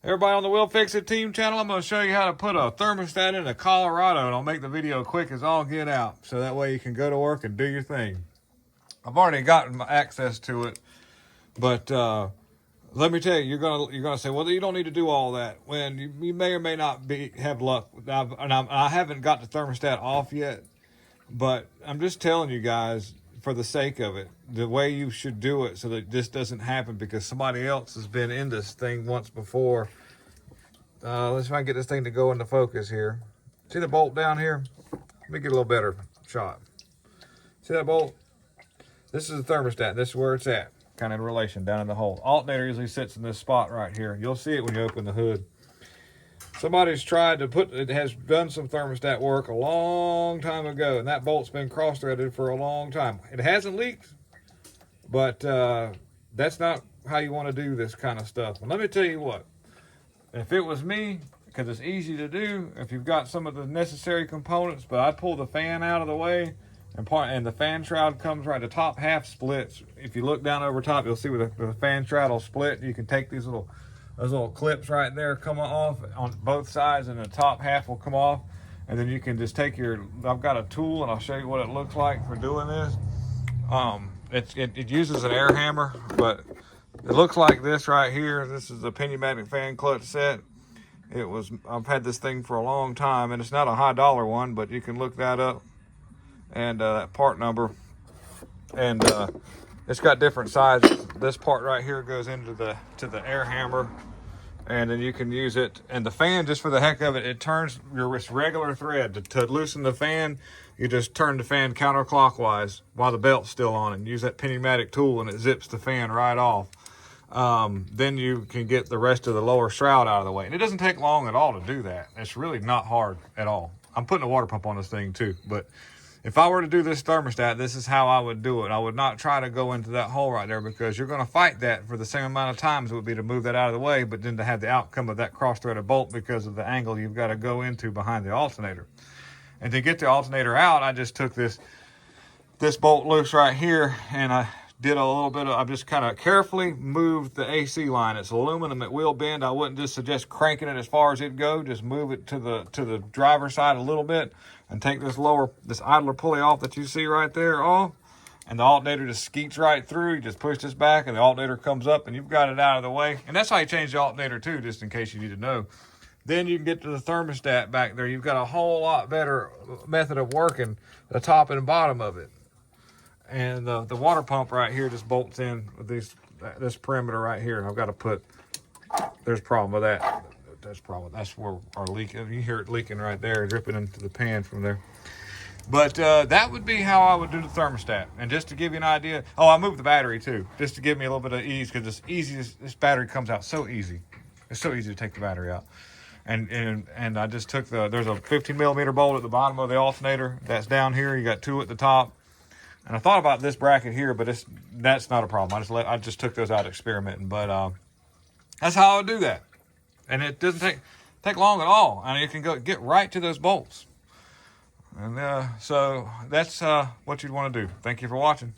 Everybody on the Will Fix It Team channel, I'm going to show you how to put a thermostat in a Colorado, and I'll make the video quick as all get out, so that way you can go to work and do your thing. I've already gotten access to it, but let me tell you, you're gonna say, well, you don't need to do all that. When you may or may not have luck. I haven't got the thermostat off yet, but I'm just telling you guys, for the sake of it, the way you should do it so that this doesn't happen, because somebody else has been in this thing once before. Let's try and get this thing to go into focus here. See the bolt down here? Let me get a little better shot. See that bolt? This is the thermostat. This is where it's at, kind of in relation down in the hole. Alternator usually sits in this spot right here. You'll see it when you open the hood. Somebody's tried to it has done some thermostat work a long time ago, and that bolt's been cross-threaded for a long time. It hasn't leaked, but that's not how you want to do this kind of stuff. And let me tell you what, if it was me, because it's easy to do if you've got some of the necessary components, but I'd pull the fan out of the way, and the fan shroud comes right, the top half splits. If you look down over top, you'll see where the fan shroud will split. You can take those little clips right there, come off on both sides, and the top half will come off. And then you can just take I've got a tool, and I'll show you what it looks like for doing this. It uses an air hammer, but it looks like this right here. This is a pneumatic fan clutch set. I've had this thing for a long time, and it's not a high dollar one, but you can look that up, and that part number. And it's got different sizes. This part right here goes into the air hammer, and then you can use it. And the fan, just for the heck of it, it turns your regular thread. To loosen the fan, you just turn the fan counterclockwise while the belt's still on, and use that pneumatic tool, and it zips the fan right off. Then you can get the rest of the lower shroud out of the way. And it doesn't take long at all to do that. It's really not hard at all. I'm putting a water pump on this thing too, but if I were to do this thermostat, this is how I would do it. I would not try to go into that hole right there, because you're going to fight that for the same amount of time as it would be to move that out of the way, but then to have the outcome of that cross-threaded bolt because of the angle you've got to go into behind the alternator. And to get the alternator out, I just took this bolt loose right here, and I did a little bit of, I just kind of carefully moved the AC line. It's aluminum, it will bend. I wouldn't just suggest cranking it as far as it'd go. Just move it to the driver's side a little bit, and take this idler pulley off that you see right there off, and the alternator just skeets right through. You just push this back, and the alternator comes up, and you've got it out of the way. And that's how you change the alternator too, just in case you need to know. Then you can get to the thermostat back there. You've got a whole lot better method of working the top and bottom of it. And the water pump right here just bolts in with this perimeter right here. And I've got to there's a problem with that. That's where our leak, you hear it leaking right there, dripping into the pan from there. But that would be how I would do the thermostat. And just to give you an idea, I moved the battery too, just to give me a little bit of ease, because it's easy. This battery comes out so easy. It's so easy to take the battery out. And I just took there's a 15 millimeter bolt at the bottom of the alternator. That's down here. You got two at the top. And I thought about this bracket here, but that's not a problem. I just took those out experimenting. But that's how I would do that. And it doesn't take long at all. And you can get right to those bolts. And so that's what you'd want to do. Thank you for watching.